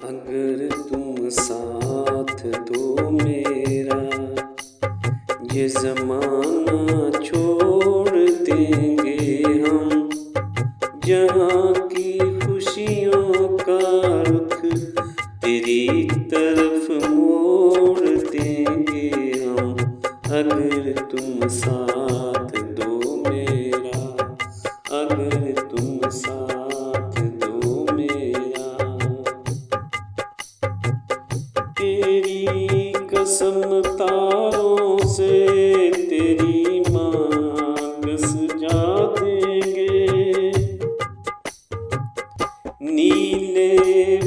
अगर तुम साथ दो मेरा, ये ज़माना छोड़ देंगे हम। जहाँ की खुशियों का रुख तेरी तरफ मोड़ देंगे हम। अगर तुम साथ दो मेरा, अगर तुम साथ दो मेरा। तेरी कसम तारों से तेरी मांग सजा देंगे। नीले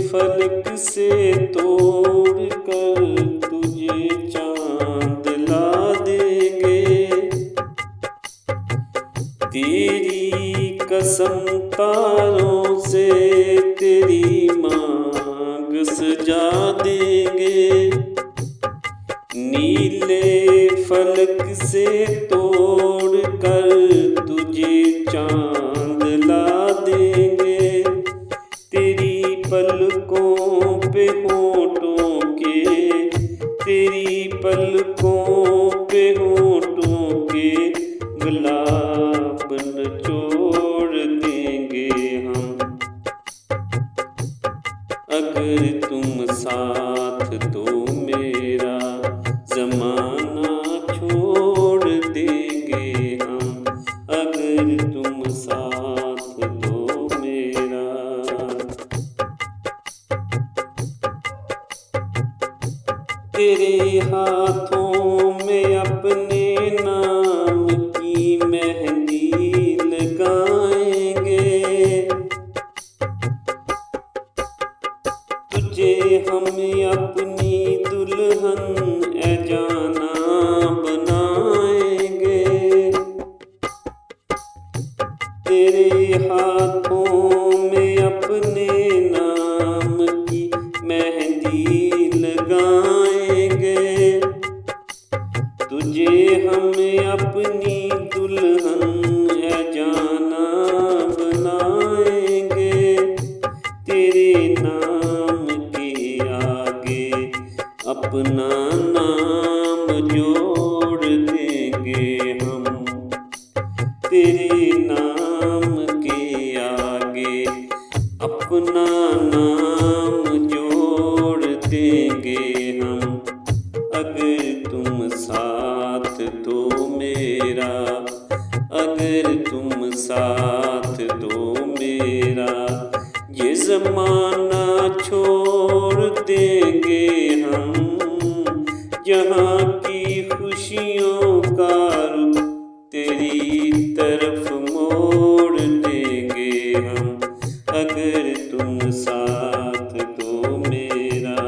फलक से तोड़ कर तुझे चांद ला देंगे। तेरी कसम तारों से तेरी मांग सजा देंगे। नीले फलक से तोड़ कर तुझे चांद ला देंगे। तेरी पलकों पे होठों के, तेरी पलकों पे होठों के गुलाब निचोड़ देंगे हम। अगर तुम साथ दो मेरा, ज़माना छोड़ देंगे हम। अगर तुम साथ दो मेरा। तेरे हाथों में अपने नाम की मेहंदी लगाएंगे। तुझे हम अपनी दुल्हन ए जाना बनाएंगे। तेरे हाथों में अपने नाम की मेहंदी लगाएंगे। तुझे हम अपनी दुल्हन है जाना बनाएंगे। तेरे नाम के आगे अपना नाम जोड़ देंगे हम। तेरे नाम के आगे अपना नाम जोड़ देंगे हम। अगर तुम साथ दो मेरा, अगर तुम साथ दो मेरा। ये ज़माना छोड़ देंगे हम। जहाँ की खुशियों का रुख तेरी तरफ मोड़ देंगे हम। अगर तुम साथ दो मेरा,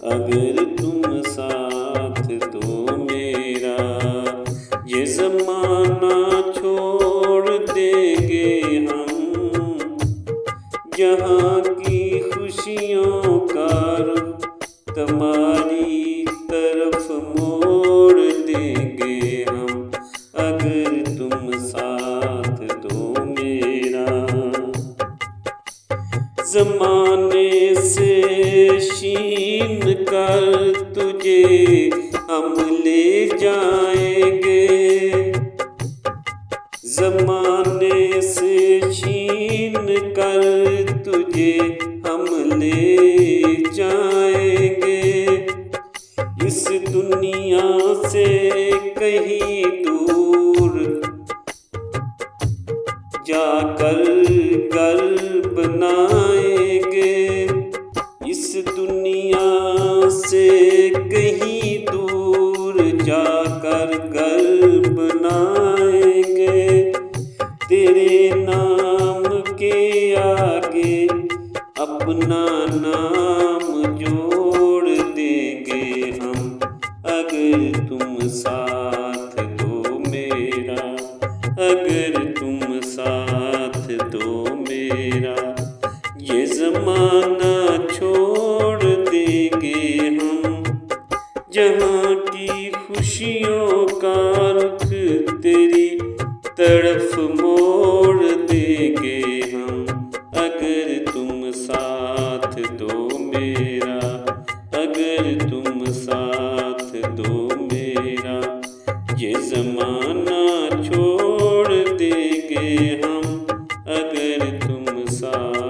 अगर तुम साथ दो मेरा। ये ज़माना छोड़ देंगे हम। जहाँ की खुशियों का रुख तुम्हारी तरफ मोड़ देंगे हम। अगर तुम साथ दो मेरा। ज़माने से छीन कर तुझे हम ले जाएंगे। ज़माने से छीन कर तुझे हम ले जाएंगे। इस दुनिया से कहीं दूर जाकर घर बनाएंगे। इस दुनिया से कहीं दूर जाकर घर बनाएंगे। तेरे नाम के आगे अपना नाम जोड़ देंगे हम। अगर तुम साथ दो मेरा, अगर तुम साथ दो मेरा। ये ज़माना छोड़ देंगे हम। जहाँ की खुशियों का रुख तेरी तरफ मोड़ देंगे हम। अगर तुम साथ दो मेरा। अगर तुम साथ दो मेरा, ये ज़माना छोड़ देंगे हम, अगर तुम साथ